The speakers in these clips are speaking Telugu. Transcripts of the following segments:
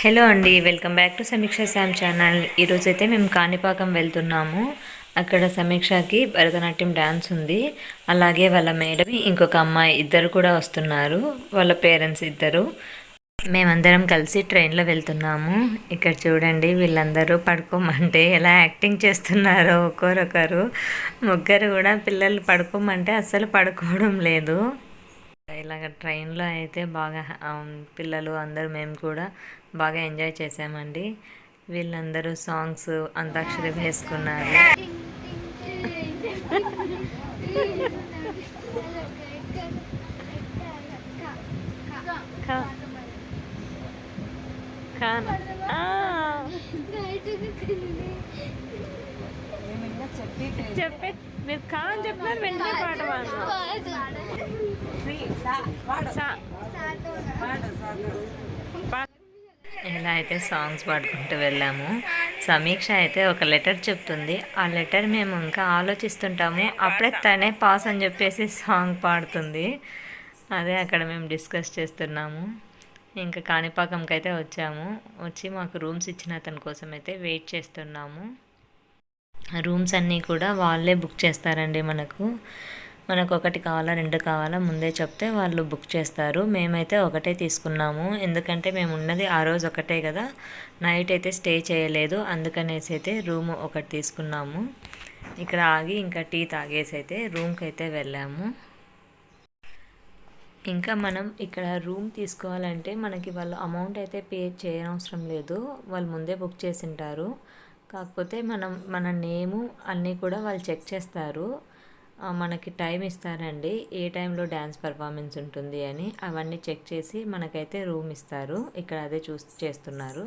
హలో అండి, వెల్కమ్ బ్యాక్ టు సమీక్ష శామ్ ఛానల్. ఈరోజైతే మేము కాణిపాకం వెళ్తున్నాము. అక్కడ సమీక్షకి భరతనాట్యం డ్యాన్స్ ఉంది. అలాగే వాళ్ళ మేడం ఇంకొక అమ్మాయి ఇద్దరు కూడా వస్తున్నారు, వాళ్ళ పేరెంట్స్ ఇద్దరు. మేమందరం కలిసి ట్రైన్లో వెళ్తున్నాము. ఇక్కడ చూడండి, వీళ్ళందరూ పడుకోమంటే ఎలా యాక్టింగ్ చేస్తున్నారో ఒకరొకరు. ముగ్గురు కూడా పిల్లలు పడుకోమంటే అస్సలు పడుకోవడం లేదు. ఇలాగ ట్రైన్లో అయితే బాగా పిల్లలు అందరూ మేము కూడా బాగా ఎంజాయ్ చేసామండి. వీళ్ళందరూ సాంగ్స్ అంతాక్షరి వేసుకున్నారు. చెప్పే మీరు కాని చెప్పినారు, వెంటనే పాట ఇలా అయితే సాంగ్స్ పాడుకుంటూ వెళ్ళాము. సమీక్ష అయితే ఒక లెటర్ చెప్తుంది. ఆ లెటర్ మేము ఇంకా ఆలోచిస్తుంటాము, అప్పుడే తనే పాస్ అని చెప్పేసి సాంగ్ పాడుతుంది. అదే అక్కడ మేము డిస్కస్ చేస్తున్నాము. ఇంకా కాణిపాకంకి అయితే వచ్చాము. వచ్చి మాకు రూమ్స్ ఇచ్చిన అతని కోసం అయితే వెయిట్ చేస్తున్నాము. రూమ్స్ అన్నీ కూడా వాళ్ళే బుక్ చేస్తారండి. మనకు ఒకటి కావాలా రెండు కావాలా ముందే చెప్తే వాళ్ళు బుక్ చేస్తారు. మేమైతే ఒకటే తీసుకున్నాము, ఎందుకంటే మేము ఉన్నది ఆ రోజు ఒకటే కదా, నైట్ అయితే స్టే చేయలేదు. అందుకనేసి అయితే రూమ్ ఒకటి తీసుకున్నాము. ఇక్కడ ఆగి ఇంకా టీ తాగేసి అయితే రూమ్కి అయితే వెళ్ళాము. ఇంకా మనం ఇక్కడ రూమ్ తీసుకోవాలంటే మనకి వాళ్ళు అమౌంట్ అయితే పే చేయనవసరం లేదు, వాళ్ళు ముందే బుక్ చేసి ఉంటారు. కాకపోతే మన నేము అన్నీ కూడా వాళ్ళు చెక్ చేస్తారు. మనకి టైం ఇస్తారండి, ఏ టైంలో డ్యాన్స్ పర్ఫార్మెన్స్ ఉంటుంది అని అవన్నీ చెక్ చేసి మనకైతే రూమ్ ఇస్తారు. ఇక్కడ అదే చేస్తున్నారు.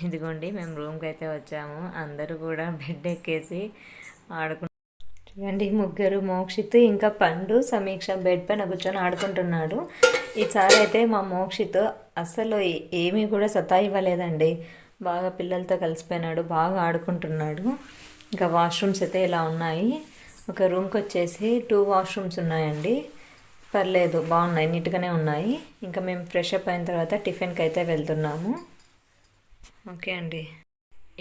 ఇదిగోండి, మేము రూమ్కి అయితే వచ్చాము. అందరూ కూడా బెడ్ ఎక్కేసి ఆడుకుంటున్నారు. చూడండి, ముగ్గురు మోక్షిత్ ఇంకా పండు సమీక్ష బెడ్ పైన కూర్చొని ఆడుకుంటున్నాడు. ఈసారి అయితే మా మోక్షిత్ అస్సలు ఏమీ కూడా ఇవ్వలేదండి. బాగా పిల్లలతో కలిసిపోయినాడు, బాగా ఆడుకుంటున్నాడు. ఇంకా వాష్రూమ్స్ అయితే ఇలా ఉన్నాయి. ఒక రూమ్కి వచ్చేసి 2 వాష్రూమ్స్ ఉన్నాయండి. పర్లేదు, బాగున్నాయి, నీట్గానే ఉన్నాయి. ఇంకా మేము ఫ్రెష్ అప్ అయిన తర్వాత టిఫిన్కి అయితే వెళ్తున్నాము. ఓకే అండి.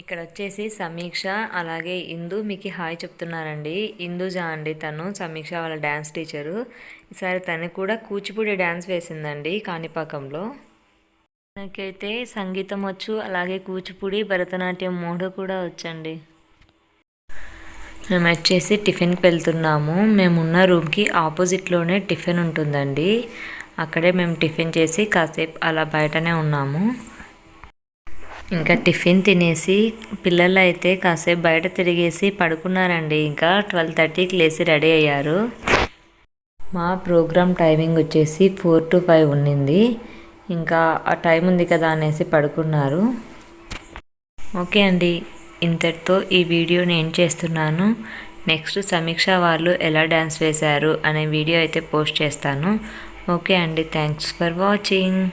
ఇక్కడ వచ్చేసి సమీక్ష అలాగే ఇందు మీకు హాయ్ చెప్తున్నారండి. ఇందుజా అండి తను, సమీక్ష వాళ్ళ డ్యాన్స్ టీచరు. ఈసారి తను కూడా కూచిపూడి డ్యాన్స్ వేసిందండి కాణిపాకంలో. నాకైతే సంగీతం వచ్చు, అలాగే కూచిపూడి భరతనాట్యం 3 కూడా వచ్చండి. మేము వచ్చేసి టిఫిన్కి వెళ్తున్నాము. మేమున్న రూమ్కి ఆపోజిట్లోనే టిఫిన్ ఉంటుందండి. అక్కడే మేము టిఫిన్ చేసి కాసేపు అలా బయటనే ఉన్నాము. ఇంకా టిఫిన్ తినేసి పిల్లలు అయితే కాసేపు బయట తిరిగేసి పడుకున్నారండి. ఇంకా 12:30కి లేచి రెడీ అయ్యారు. మా ప్రోగ్రామ్ టైమింగ్ వచ్చేసి 4 to 5 ఉండింది. ఇంకా ఆ టైం ఉంది కదా అనేసి పడుకున్నారు. ఓకే అండి, ఇంతటితో ఈ వీడియోని ఎండ్ చేస్తున్నాను. నెక్స్ట్ సమీక్ష వాళ్ళు ఎలా డ్యాన్స్ వేశారు అనే వీడియో అయితే పోస్ట్ చేస్తాను. ఓకే అండి, థ్యాంక్స్ ఫర్ వాచింగ్.